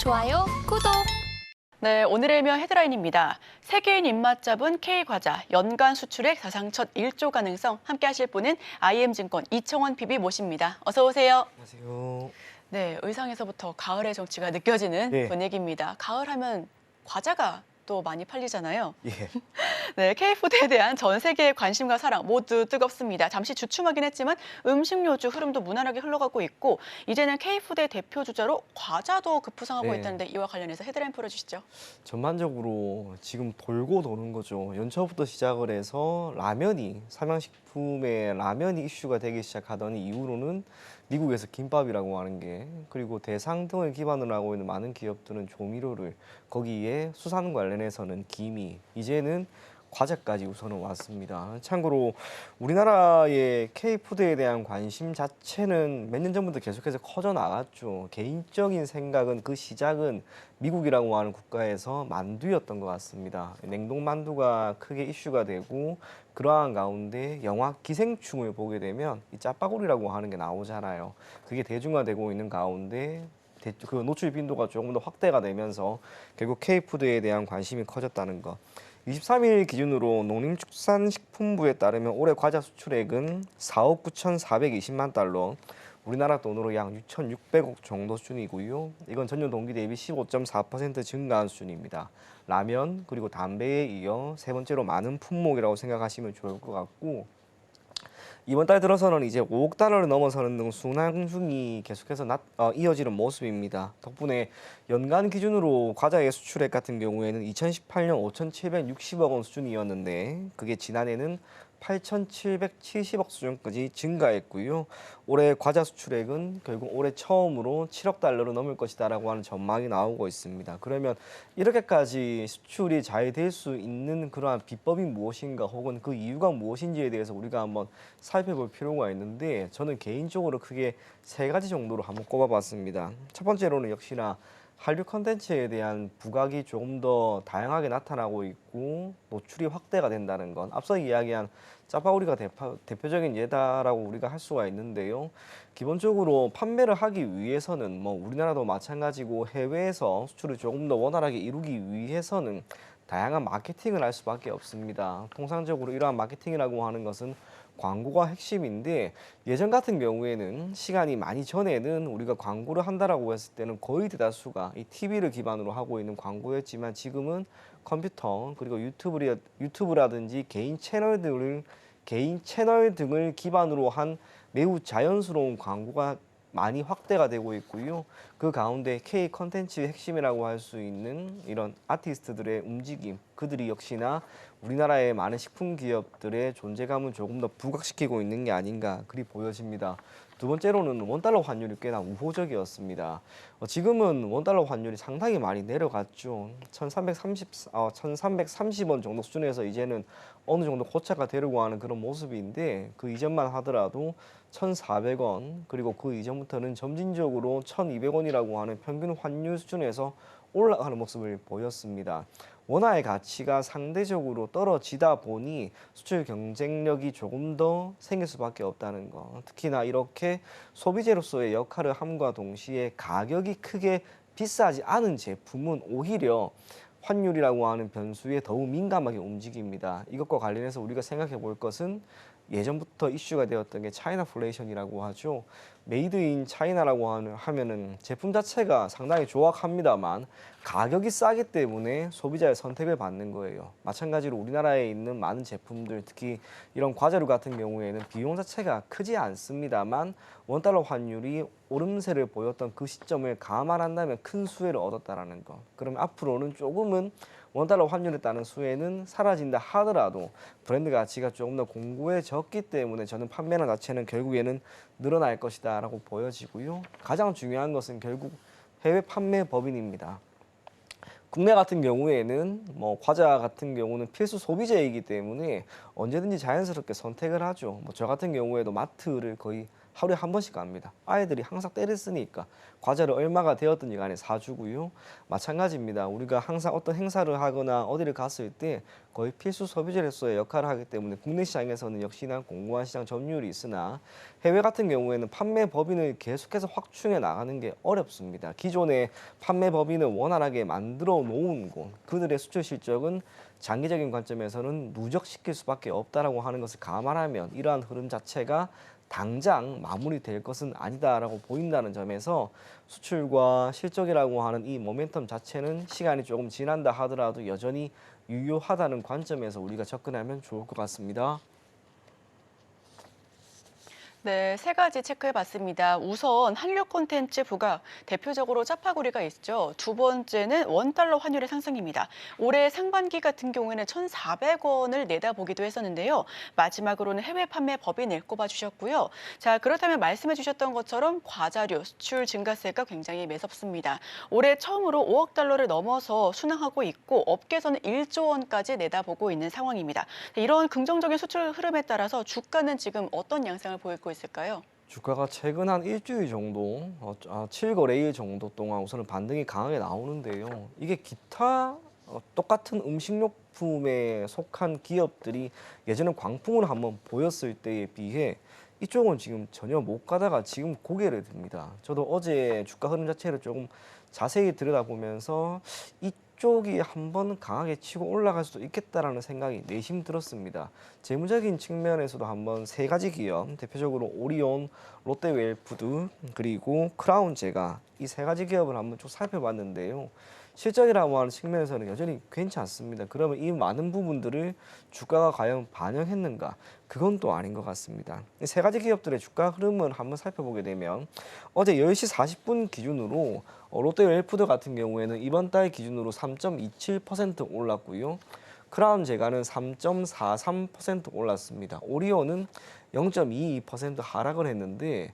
좋아요, 구독. 네, 오늘의 일명 헤드라인입니다. 세계인 입맛 잡은 K과자 연간 수출액 사상 첫 1조 가능성 함께 하실 분은 IM증권 이청원 PB 모십니다. 어서 오세요. 안녕하세요. 네, 의상에서부터 가을의 정취가 느껴지는 예. 분위기입니다. 가을 하면 과자가 또 많이 팔리잖아요. 예. 네, K푸드에 대한 전 세계의 관심과 사랑 모두 뜨겁습니다. 잠시 주춤하긴 했지만 음식료주 흐름도 무난하게 흘러가고 있고 이제는 K푸드의 대표 주자로 과자도 급부상하고 네. 있다는데 이와 관련해서 헤드라인 풀어주시죠. 전반적으로 지금 돌고 도는 거죠. 연초부터 시작을 해서 라면이 삼양식품의 라면이 이슈가 되기 시작하더니 이후로는 미국에서 김밥이라고 하는 게 그리고 대상 등을 기반으로 하고 있는 많은 기업들은 조미료를 거기에 수산 관련해서는 김이 이제는 과자까지 우선은 왔습니다. 참고로 우리나라의 K푸드에 대한 관심 자체는 몇 년 전부터 계속해서 커져 나갔죠. 개인적인 생각은 그 시작은 미국이라고 하는 국가에서 만두였던 것 같습니다. 냉동 만두가 크게 이슈가 되고 그러한 가운데 영화 기생충을 보게 되면 이 짜파구리라고 하는 게 나오잖아요. 그게 대중화되고 있는 가운데 그 노출 빈도가 조금 더 확대가 되면서 결국 K푸드에 대한 관심이 커졌다는 것. 23일 기준으로 농림축산식품부에 따르면 올해 과자 수출액은 4억 9,420만 달러, 우리나라 돈으로 약 6,600억 정도 수준이고요. 이건 전년 동기 대비 15.4% 증가한 수준입니다. 라면 그리고 담배에 이어 세 번째로 많은 품목이라고 생각하시면 좋을 것 같고 이번 달 들어서는 이제 5억 달러를 넘어서는 등 순항중이 계속해서 이어지는 모습입니다. 덕분에 연간 기준으로 과자의 수출액 같은 경우에는 2018년 5,760억 원 수준이었는데 그게 지난해는 8,770억 수준까지 증가했고요. 올해 과자 수출액은 결국 올해 처음으로 7억 달러를 넘을 것이다라고 하는 전망이 나오고 있습니다. 그러면 이렇게까지 수출이 잘 될 수 있는 그러한 비법이 무엇인가 혹은 그 이유가 무엇인지에 대해서 우리가 한번 살펴볼 필요가 있는데 저는 개인적으로 크게 세 가지 정도로 한번 꼽아봤습니다. 첫 번째로는 역시나 한류 컨텐츠에 대한 부각이 조금 더 다양하게 나타나고 있고 노출이 확대가 된다는 건 앞서 이야기한 짜파구리가 대표적인 예다라고 우리가 할 수가 있는데요. 기본적으로 판매를 하기 위해서는 뭐 우리나라도 마찬가지고 해외에서 수출을 조금 더 원활하게 이루기 위해서는 다양한 마케팅을 할 수밖에 없습니다. 통상적으로 이러한 마케팅이라고 하는 것은 광고가 핵심인데 예전 같은 경우에는 시간이 많이 전에는 우리가 광고를 한다라고 했을 때는 거의 대다수가 이 TV를 기반으로 하고 있는 광고였지만 지금은 컴퓨터 그리고 유튜브라든지 개인 채널 등을 기반으로 한 매우 자연스러운 광고가 많이 확대가 되고 있고요. 그 가운데 K 컨텐츠의 핵심이라고 할 수 있는 이런 아티스트들의 움직임, 그들이 역시나 우리나라의 많은 식품 기업들의 존재감을 조금 더 부각시키고 있는 게 아닌가 그리 보여집니다. 두 번째로는 원달러 환율이 꽤나 우호적이었습니다. 지금은 원달러 환율이 상당히 많이 내려갔죠. 1330원 정도 수준에서 이제는 어느 정도 고착화 되려고 하는 그런 모습인데 그 이전만 하더라도 1,400원 그리고 그 이전부터는 점진적으로 1,200원이라고 하는 평균 환율 수준에서 올라가는 모습을 보였습니다. 원화의 가치가 상대적으로 떨어지다 보니 수출 경쟁력이 조금 더 생길 수밖에 없다는 거. 특히나 이렇게 소비재로서의 역할을 함과 동시에 가격이 크게 비싸지 않은 제품은 오히려 환율이라고 하는 변수에 더욱 민감하게 움직입니다. 이것과 관련해서 우리가 생각해 볼 것은 예전부터 이슈가 되었던 게 차이나플레이션이라고 하죠. 메이드 인 차이나라고 하면은 제품 자체가 상당히 조악합니다만 가격이 싸기 때문에 소비자의 선택을 받는 거예요. 마찬가지로 우리나라에 있는 많은 제품들, 특히 이런 과자류 같은 경우에는 비용 자체가 크지 않습니다만 원달러 환율이 오름세를 보였던 그 시점을 감안한다면 큰 수혜를 얻었다라는 거. 그럼 앞으로는 조금은 원달러 환율에 따른 수혜는 사라진다 하더라도 브랜드 가치가 조금 더 공고해졌기 때문에 저는 판매량 자체는 결국에는 늘어날 것이다라고 보여지고요. 가장 중요한 것은 결국 해외 판매 법인입니다. 국내 같은 경우에는 뭐 과자 같은 경우는 필수 소비재이기 때문에 언제든지 자연스럽게 선택을 하죠. 뭐 저 같은 경우에도 마트를 거의 하루에 한 번씩 갑니다. 아이들이 항상 때를 쓰니까 과자를 얼마가 되었든지 간에 사주고요. 마찬가지입니다. 우리가 항상 어떤 행사를 하거나 어디를 갔을 때 거의 필수 소비재로서의 역할을 하기 때문에 국내 시장에서는 역시나 공고한 시장 점유율이 있으나 해외 같은 경우에는 판매 법인을 계속해서 확충해 나가는 게 어렵습니다. 기존의 판매 법인을 원활하게 만들어 놓은 곳, 그들의 수출 실적은 장기적인 관점에서는 누적시킬 수밖에 없다라고 하는 것을 감안하면 이러한 흐름 자체가 당장 마무리될 것은 아니다라고 보인다는 점에서 수출과 실적이라고 하는 이 모멘텀 자체는 시간이 조금 지난다 하더라도 여전히 유효하다는 관점에서 우리가 접근하면 좋을 것 같습니다. 네, 세 가지 체크해 봤습니다. 우선 한류 콘텐츠 부각, 대표적으로 짜파구리가 있죠. 두 번째는 원달러 환율의 상승입니다. 올해 상반기 같은 경우에는 1,400원을 내다보기도 했었는데요. 마지막으로는 해외 판매 법인을 꼽아 주셨고요. 자, 그렇다면 말씀해 주셨던 것처럼 과자류 수출 증가세가 굉장히 매섭습니다. 올해 처음으로 5억 달러를 넘어서 순항하고 있고 업계에서는 1조 원까지 내다보고 있는 상황입니다. 이런 긍정적인 수출 흐름에 따라서 주가는 지금 어떤 양상을 보이고 있을까요? 주가가 최근 한 일주일 정도, 7거래일 정도 동안 우선은 반등이 강하게 나오는데요. 이게 기타 똑같은 음식료품에 속한 기업들이 예전에 광풍을 한번 보였을 때에 비해 이쪽은 지금 전혀 못 가다가 지금 고개를 듭니다. 저도 어제 주가 흐름 자체를 조금 자세히 들여다보면서 이쪽이 한번 강하게 치고 올라갈 수도 있겠다라는 생각이 내심 들었습니다. 재무적인 측면에서도 한번 세 가지 기업, 대표적으로 오리온, 롯데웰푸드, 그리고 크라운제가 이 세 가지 기업을 한번 쭉 살펴봤는데요. 실적이라고 하는 측면에서는 여전히 괜찮습니다. 그러면 이 많은 부분들을 주가가 과연 반영했는가? 그건 또 아닌 것 같습니다. 세 가지 기업들의 주가 흐름을 한번 살펴보게 되면 어제 10시 40분 기준으로 롯데웰푸드 같은 경우에는 이번 달 기준으로 3.27% 올랐고요. 크라운 제가는 3.43% 올랐습니다. 오리온은 0.22% 하락을 했는데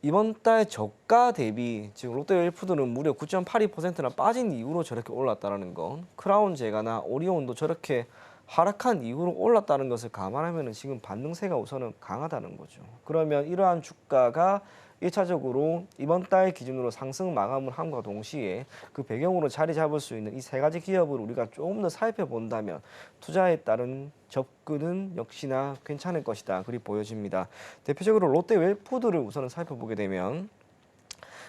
이번 달 저가 대비 지금 롯데웰푸드는 무려 9.82%나 빠진 이후로 저렇게 올랐다는 건 크라운 제가나 오리온도 저렇게 하락한 이후로 올랐다는 것을 감안하면 지금 반등세가 우선은 강하다는 거죠. 그러면 이러한 주가가 1차적으로 이번 달 기준으로 상승 마감을 함과 동시에 그 배경으로 자리 잡을 수 있는 이 세 가지 기업을 우리가 조금 더 살펴본다면 투자에 따른 접근은 역시나 괜찮을 것이다. 그리 보여집니다. 대표적으로 롯데웰푸드를 우선은 살펴보게 되면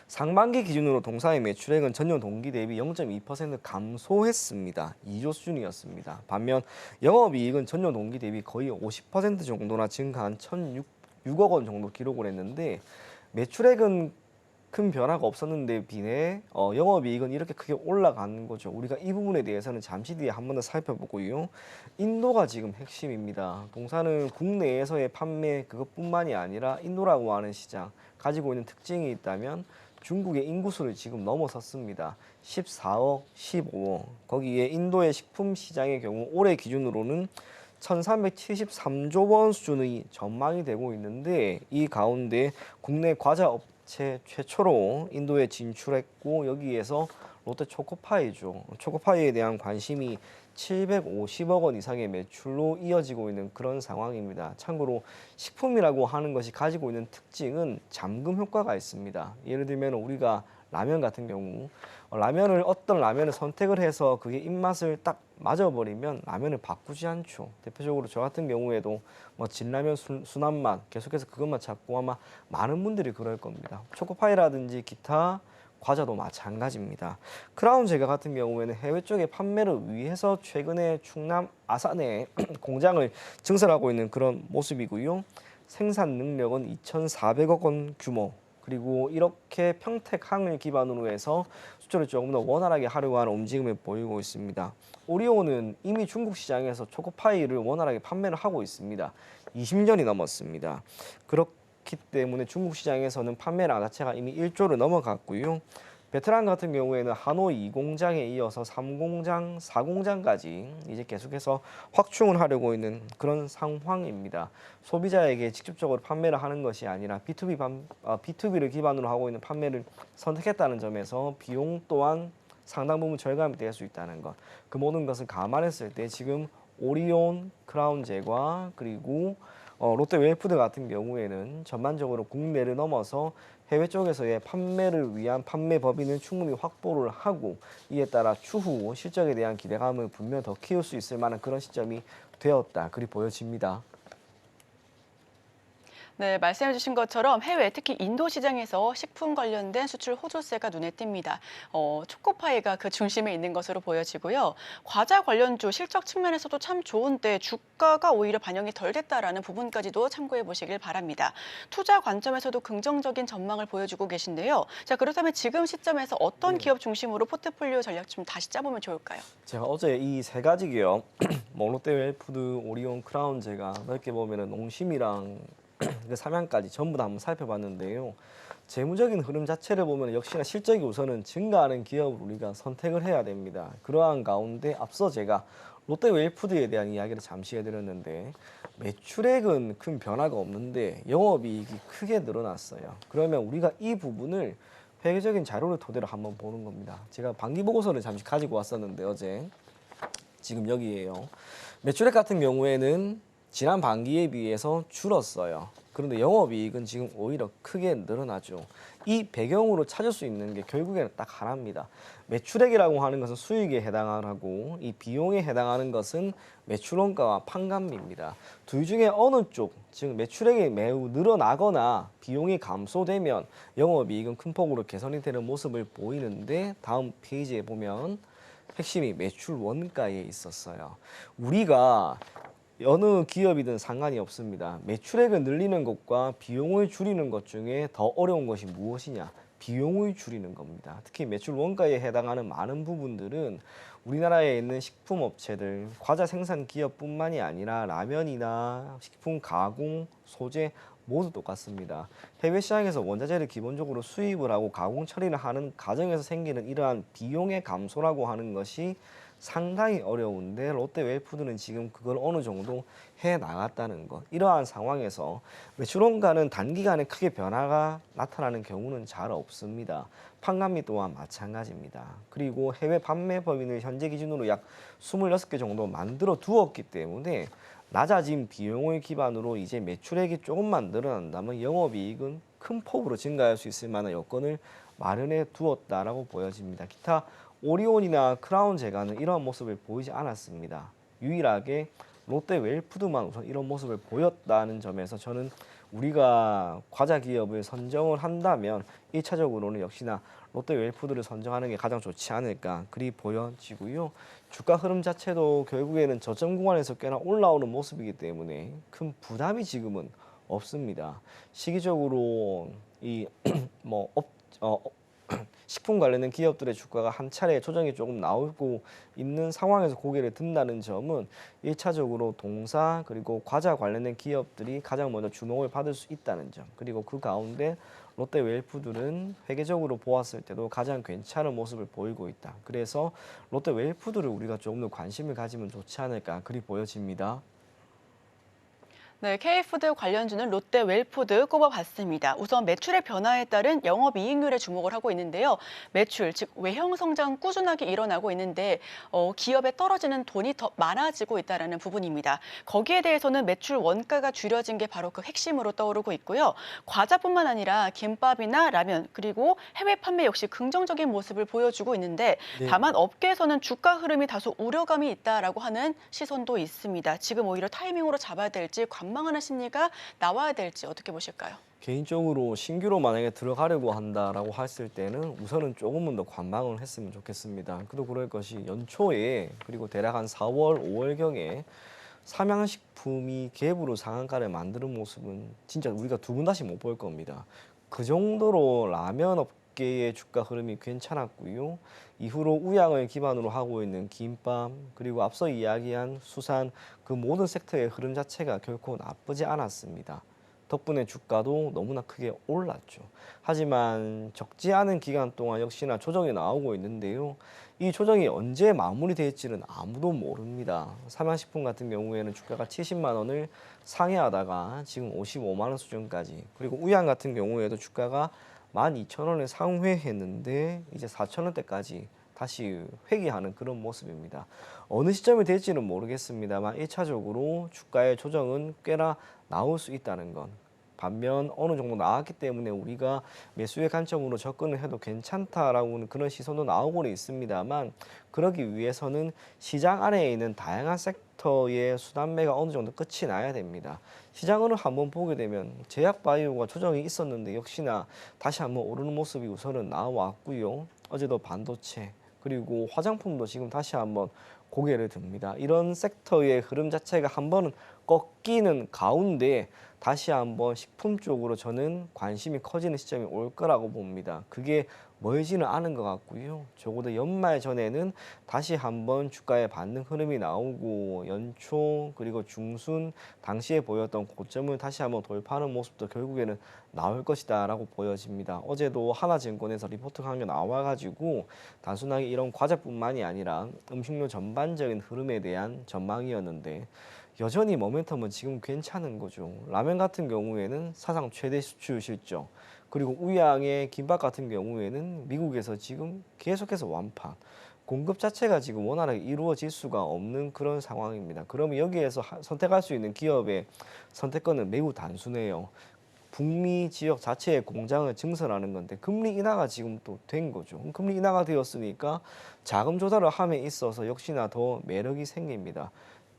상반기 기준으로 동사의 매출액은 전년 동기 대비 0.2% 감소했습니다. 2조 수준이었습니다. 반면 영업이익은 전년 동기 대비 거의 50% 정도나 증가한 1,006억 원 정도 기록을 했는데 매출액은 큰 변화가 없었는데 비해 영업이익은 이렇게 크게 올라간 거죠. 우리가 이 부분에 대해서는 잠시 뒤에 한 번 더 살펴보고요. 인도가 지금 핵심입니다. 동사는 국내에서의 판매 그것뿐만이 아니라 인도라고 하는 시장 가지고 있는 특징이 있다면 중국의 인구수를 지금 넘어섰습니다. 14억, 15억. 거기에 인도의 식품 시장의 경우 올해 기준으로는 1,373조 원 수준의 전망이 되고 있는데 이 가운데 국내 과자 업체 최초로 인도에 진출했고 여기에서 롯데 초코파이죠. 초코파이에 대한 관심이 750억 원 이상의 매출로 이어지고 있는 그런 상황입니다. 참고로 식품이라고 하는 것이 가지고 있는 특징은 잠금 효과가 있습니다. 예를 들면 우리가 라면 같은 경우 어떤 라면을 선택을 해서 그게 입맛을 딱 맞아버리면 라면을 바꾸지 않죠. 대표적으로 저 같은 경우에도 진라면 순한 맛 계속해서 그것만 찾고 아마 많은 분들이 그럴 겁니다. 초코파이라든지 기타 과자도 마찬가지입니다. 크라운 제가 같은 경우에는 해외 쪽에 판매를 위해서 최근에 충남 아산에 공장을 증설하고 있는 그런 모습이고요. 생산 능력은 2,400억 원 규모. 그리고 이렇게 평택항을 기반으로 해서 수출을 조금 더 원활하게 하려고 하는 움직임을 보이고 있습니다. 오리온은 이미 중국 시장에서 초코파이를 원활하게 판매를 하고 있습니다. 20년이 넘었습니다. 그렇기 때문에 중국 시장에서는 판매량 자체가 이미 1조를 넘어갔고요. 베트남 같은 경우에는 하노이 2공장에 이어서 3공장, 4공장까지 이제 계속해서 확충을 하려고 있는 그런 상황입니다. 소비자에게 직접적으로 판매를 하는 것이 아니라 B2B를 기반으로 하고 있는 판매를 선택했다는 점에서 비용 또한 상당 부분 절감이 될 수 있다는 것. 그 모든 것을 감안했을 때 지금 오리온, 크라운 제과 그리고 롯데 웰푸드 같은 경우에는 전반적으로 국내를 넘어서 해외 쪽에서의 판매를 위한 판매 법인을 충분히 확보를 하고 이에 따라 추후 실적에 대한 기대감을 분명 더 키울 수 있을 만한 그런 시점이 되었다. 그리 보여집니다. 네, 말씀해 주신 것처럼 해외, 특히 인도 시장에서 식품 관련된 수출 호조세가 눈에 띕니다. 초코파이가 그 중심에 있는 것으로 보여지고요. 과자 관련주 실적 측면에서도 참 좋은데 주가가 오히려 반영이 덜 됐다라는 부분까지도 참고해 보시길 바랍니다. 투자 관점에서도 긍정적인 전망을 보여주고 계신데요. 자, 그렇다면 지금 시점에서 어떤 기업 중심으로 포트폴리오 전략 좀 다시 짜보면 좋을까요? 제가 어제 이 세 가지 기업, 롯데 웰푸드, 오리온, 크라운 제가 넓게 보면은 농심이랑 그 삼양까지 전부 다 한번 살펴봤는데요. 재무적인 흐름 자체를 보면 역시나 실적이 우선은 증가하는 기업을 우리가 선택을 해야 됩니다. 그러한 가운데 앞서 제가 롯데 웰푸드에 대한 이야기를 잠시 해드렸는데 매출액은 큰 변화가 없는데 영업이익이 크게 늘어났어요. 그러면 우리가 이 부분을 회계적인 자료를 토대로 한번 보는 겁니다. 제가 반기 보고서를 잠시 가지고 왔었는데 어제 지금 여기에요. 매출액 같은 경우에는 지난 반기에 비해서 줄었어요. 그런데 영업이익은 지금 오히려 크게 늘어나죠. 이 배경으로 찾을 수 있는 게 결국에는 딱 하나입니다. 매출액이라고 하는 것은 수익에 해당하고 이 비용에 해당하는 것은 매출원가와 판관비입니다. 둘 중에 어느 쪽, 즉 매출액이 매우 늘어나거나 비용이 감소되면 영업이익은 큰 폭으로 개선이 되는 모습을 보이는데 다음 페이지에 보면 핵심이 매출 원가에 있었어요. 우리가 어느 기업이든 상관이 없습니다. 매출액을 늘리는 것과 비용을 줄이는 것 중에 더 어려운 것이 무엇이냐? 비용을 줄이는 겁니다. 특히 매출 원가에 해당하는 많은 부분들은 우리나라에 있는 식품업체들, 과자 생산 기업뿐만이 아니라 라면이나 식품 가공, 소재 모두 똑같습니다. 해외 시장에서 원자재를 기본적으로 수입을 하고 가공 처리를 하는 과정에서 생기는 이러한 비용의 감소라고 하는 것이 상당히 어려운데 롯데 웰푸드는 지금 그걸 어느 정도 해 나갔다는 것. 이러한 상황에서 매출원가는 단기간에 크게 변화가 나타나는 경우는 잘 없습니다. 판관비 또한 마찬가지입니다. 그리고 해외 판매 법인을 현재 기준으로 약 26개 정도 만들어 두었기 때문에 낮아진 비용을 기반으로 이제 매출액이 조금만 늘어난다면 영업이익은 큰 폭으로 증가할 수 있을 만한 여건을 마련해 두었다라고 보여집니다. 기타 오리온이나 크라운 제가는 이러한 모습을 보이지 않았습니다. 유일하게 롯데 웰푸드만 우선 이런 모습을 보였다는 점에서 저는 우리가 과자 기업을 선정을 한다면 1차적으로는 역시나 롯데 웰푸드를 선정하는 게 가장 좋지 않을까 그리 보여지고요. 주가 흐름 자체도 결국에는 저점 구간에서 꽤나 올라오는 모습이기 때문에 큰 부담이 지금은 없습니다. 시기적으로 식품 관련된 기업들의 주가가 한 차례 조정이 조금 나오고 있는 상황에서 고개를 든다는 점은 1차적으로 동사 그리고 과자 관련된 기업들이 가장 먼저 주목을 받을 수 있다는 점, 그리고 그 가운데 롯데 웰푸드는 회계적으로 보았을 때도 가장 괜찮은 모습을 보이고 있다. 그래서 롯데 웰푸드를 우리가 조금 더 관심을 가지면 좋지 않을까 그리 보여집니다. 네, K푸드 관련주는 롯데 웰푸드 꼽아봤습니다. 우선 매출의 변화에 따른 영업이익률에 주목을 하고 있는데요. 매출, 즉 외형 성장 꾸준하게 일어나고 있는데 기업에 떨어지는 돈이 더 많아지고 있다는 부분입니다. 거기에 대해서는 매출 원가가 줄여진 게 바로 그 핵심으로 떠오르고 있고요. 과자뿐만 아니라 김밥이나 라면, 그리고 해외 판매 역시 긍정적인 모습을 보여주고 있는데 네. 다만 업계에서는 주가 흐름이 다소 우려감이 있다라고 하는 시선도 있습니다. 지금 오히려 타이밍으로 잡아야 될지 관망하는 심리가 나와야 될지 어떻게 보실까요? 개인적으로 신규로 만약에 들어가려고 한다라고 했을 때는 우선은 조금은 더 관망을 했으면 좋겠습니다. 그도 그럴 것이 연초에 그리고 대략 한 4월, 5월경에 삼양식품이 갭으로 상한가를 만드는 모습은 진짜 우리가 두 번 다시 못 볼 겁니다. 그 정도로 라면 업계의 주가 흐름이 괜찮았고요. 이후로 우양을 기반으로 하고 있는 김밥 그리고 앞서 이야기한 수산 그 모든 섹터의 흐름 자체가 결코 나쁘지 않았습니다. 덕분에 주가도 너무나 크게 올랐죠. 하지만 적지 않은 기간 동안 역시나 조정이 나오고 있는데요. 이 조정이 언제 마무리될지는 아무도 모릅니다. 삼양식품 같은 경우에는 주가가 70만 원을 상회하다가 지금 55만 원 수준까지, 그리고 우양 같은 경우에도 주가가 12,000원을 상회했는데 이제 4,000원대까지 다시 회귀하는 그런 모습입니다. 어느 시점이 될지는 모르겠습니다만 1차적으로 주가의 조정은 꽤나 나올 수 있다는 건, 반면 어느 정도 나왔기 때문에 우리가 매수의 관점으로 접근을 해도 괜찮다라고는 그런 시선도 나오고는 있습니다만, 그러기 위해서는 시장 안에 있는 다양한 섹터의 순환매가 어느 정도 끝이 나야 됩니다. 시장을 한번 보게 되면 제약바이오가 조정이 있었는데 역시나 다시 한번 오르는 모습이 우선은 나왔고요. 어제도 반도체 그리고 화장품도 지금 다시 한번 고개를 듭니다. 이런 섹터의 흐름 자체가 한 번은 꺾이는 가운데 다시 한번 식품 쪽으로 저는 관심이 커지는 시점이 올 거라고 봅니다. 그게 멀지는 않은 것 같고요. 적어도 연말 전에는 다시 한번 주가에 받는 흐름이 나오고 연초 그리고 중순 당시에 보였던 고점을 다시 한번 돌파하는 모습도 결국에는 나올 것이다 라고 보여집니다. 어제도 하나증권에서 리포트가 한 게 나와가지고 단순하게 이런 과자뿐만이 아니라 음식료 전반적인 흐름에 대한 전망이었는데, 여전히 모멘텀은 지금 괜찮은 거죠. 라면 같은 경우에는 사상 최대 수출 실적, 그리고 우양의 김밥 같은 경우에는 미국에서 지금 계속해서 완판, 공급 자체가 지금 원활하게 이루어질 수가 없는 그런 상황입니다. 그러면 여기에서 선택할 수 있는 기업의 선택권은 매우 단순해요. 북미 지역 자체의 공장을 증설하는 건데 금리 인하가 지금 또 된 거죠. 금리 인하가 되었으니까 자금 조달을 함에 있어서 역시나 더 매력이 생깁니다.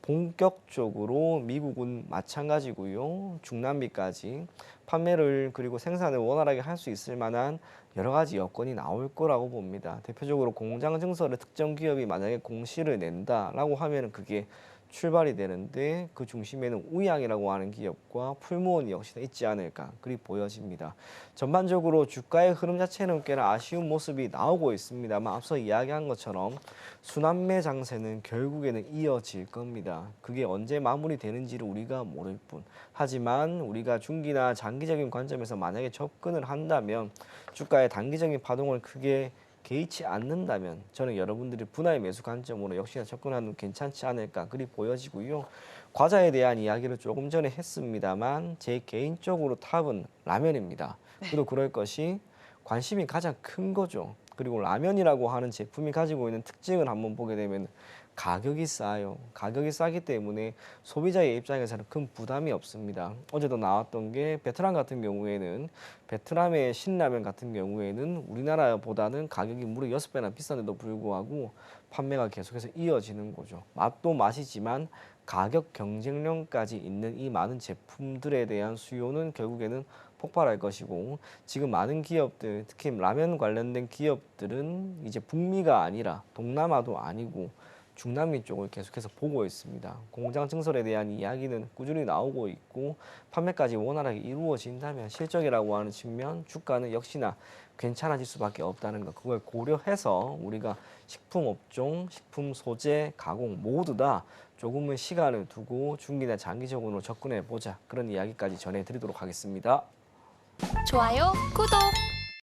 본격적으로 미국은 마찬가지고요. 중남미까지 판매를 그리고 생산을 원활하게 할 수 있을 만한 여러 가지 여건이 나올 거라고 봅니다. 대표적으로 공장 증설을 특정 기업이 만약에 공시를 낸다라고 하면 그게 출발이 되는데, 그 중심에는 우양이라고 하는 기업과 풀무원이 역시나 있지 않을까 그리 보여집니다. 전반적으로 주가의 흐름 자체는 꽤나 아쉬운 모습이 나오고 있습니다만, 앞서 이야기한 것처럼 순환매 장세는 결국에는 이어질 겁니다. 그게 언제 마무리되는지를 우리가 모를 뿐, 하지만 우리가 중기나 장기적인 관점에서 만약에 접근을 한다면, 주가의 단기적인 파동을 크게 개의치 않는다면 저는 여러분들이 분할 매수 관점으로 역시나 접근하는 괜찮지 않을까 그리 보여지고요. 과자에 대한 이야기를 조금 전에 했습니다만 제 개인적으로 탑은 라면입니다. 그리고 그럴 것이 관심이 가장 큰 거죠. 그리고 라면이라고 하는 제품이 가지고 있는 특징을 한번 보게 되면 가격이 싸요. 가격이 싸기 때문에 소비자의 입장에서는 큰 부담이 없습니다. 어제도 나왔던 게 베트남 같은 경우에는, 베트남의 신라면 같은 경우에는 우리나라보다는 가격이 무려 6배나 비싼데도 불구하고 판매가 계속해서 이어지는 거죠. 맛도 맛이지만 가격 경쟁력까지 있는 이 많은 제품들에 대한 수요는 결국에는 폭발할 것이고, 지금 많은 기업들, 특히 라면 관련된 기업들은 이제 북미가 아니라 동남아도 아니고 중남미 쪽을 계속해서 보고 있습니다. 공장 증설에 대한 이야기는 꾸준히 나오고 있고, 판매까지 원활하게 이루어진다면 실적이라고 하는 측면, 주가는 역시나 괜찮아질 수밖에 없다는 것, 그걸 고려해서 우리가 식품 업종, 식품 소재, 가공 모두 다 조금은 시간을 두고 중기나 장기적으로 접근해 보자, 그런 이야기까지 전해드리도록 하겠습니다. 좋아요, 구독!